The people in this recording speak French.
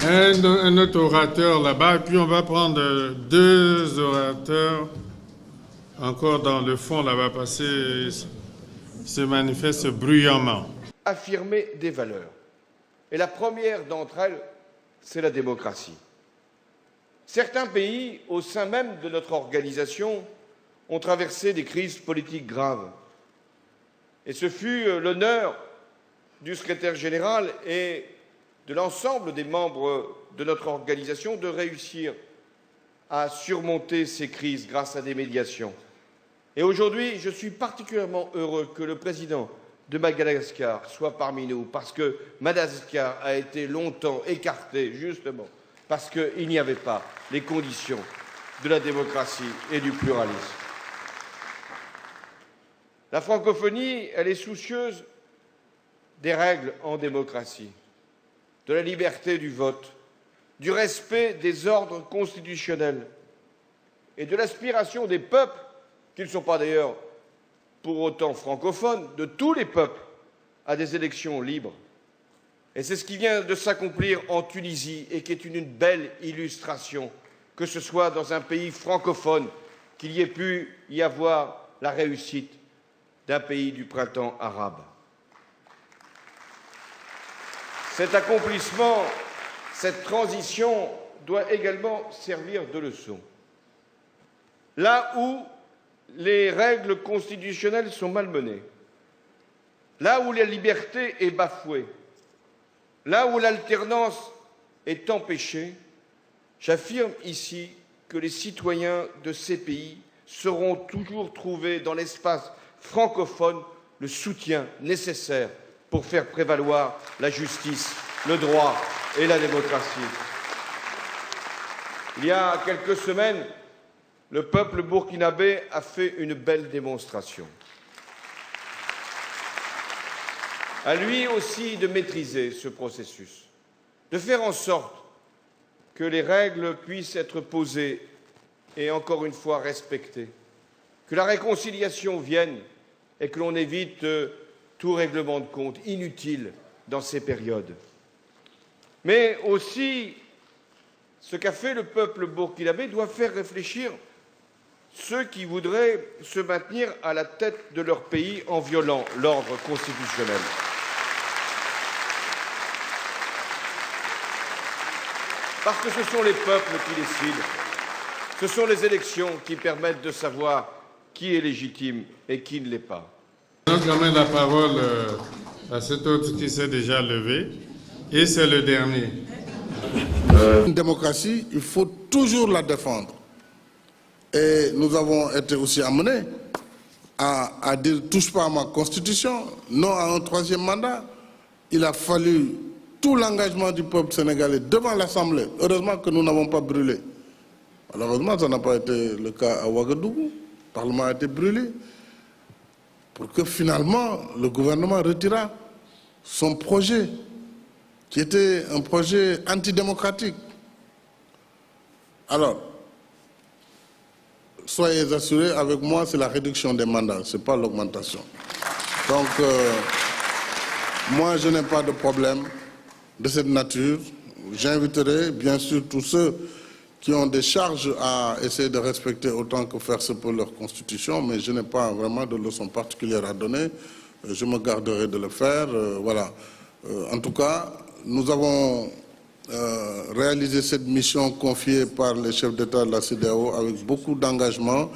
un autre orateur là-bas, puis on va prendre deux orateurs encore dans le fond là-bas, parce qu'ils se manifestent bruyamment. Affirmer des valeurs. Et la première d'entre elles, c'est la démocratie. Certains pays, au sein même de notre organisation, ont traversé des crises politiques graves. Et ce fut l'honneur du secrétaire général et de l'ensemble des membres de notre organisation de réussir à surmonter ces crises grâce à des médiations. Et aujourd'hui, je suis particulièrement heureux que le président de Madagascar soit parmi nous, parce que Madagascar a été longtemps écarté, justement, parce qu'il n'y avait pas les conditions de la démocratie et du pluralisme. La francophonie, elle est soucieuse des règles en démocratie, de la liberté du vote, du respect des ordres constitutionnels et de l'aspiration des peuples, qui ne sont pas d'ailleurs pour autant francophones, de tous les peuples, à des élections libres. Et c'est ce qui vient de s'accomplir en Tunisie et qui est une belle illustration, que ce soit dans un pays francophone, qu'il y ait pu y avoir la réussite d'un pays du printemps arabe. Cet accomplissement, cette transition doit également servir de leçon. Là où les règles constitutionnelles sont malmenées, là où la liberté est bafouée, là où l'alternance est empêchée, j'affirme ici que les citoyens de ces pays sauront toujours trouver dans l'espace francophone le soutien nécessaire pour faire prévaloir la justice, le droit et la démocratie. Il y a quelques semaines, le peuple burkinabé a fait une belle démonstration. À lui aussi de maîtriser ce processus, de faire en sorte que les règles puissent être posées et encore une fois respectées, que la réconciliation vienne et que l'on évite tout règlement de compte inutile dans ces périodes. Mais aussi, ce qu'a fait le peuple burkinabé doit faire réfléchir ceux qui voudraient se maintenir à la tête de leur pays en violant l'ordre constitutionnel. Parce que ce sont les peuples qui décident, ce sont les élections qui permettent de savoir qui est légitime et qui ne l'est pas. Donc, je donne la parole à cet autre qui s'est déjà levé, et c'est le dernier. Une démocratie, il faut toujours la défendre. Et nous avons été aussi amenés à dire « touche pas à ma constitution », non à un troisième mandat. Il a fallu tout l'engagement du peuple sénégalais devant l'Assemblée. Heureusement que nous n'avons pas brûlé. Malheureusement, ça n'a pas été le cas à Ouagadougou. Le Parlement a été brûlé. Pour que finalement, le gouvernement retira son projet, qui était un projet antidémocratique. Alors, soyez assurés, avec moi, c'est la réduction des mandats, ce n'est pas l'augmentation. Donc, moi, je n'ai pas de problème de cette nature. J'inviterai, bien sûr, tous ceux qui ont des charges à essayer de respecter autant que faire se peut leur constitution, mais je n'ai pas vraiment de leçon particulière à donner. Je me garderai de le faire. Voilà. En tout cas, nous avons réalisé cette mission confiée par les chefs d'État de la CEDEAO avec beaucoup d'engagement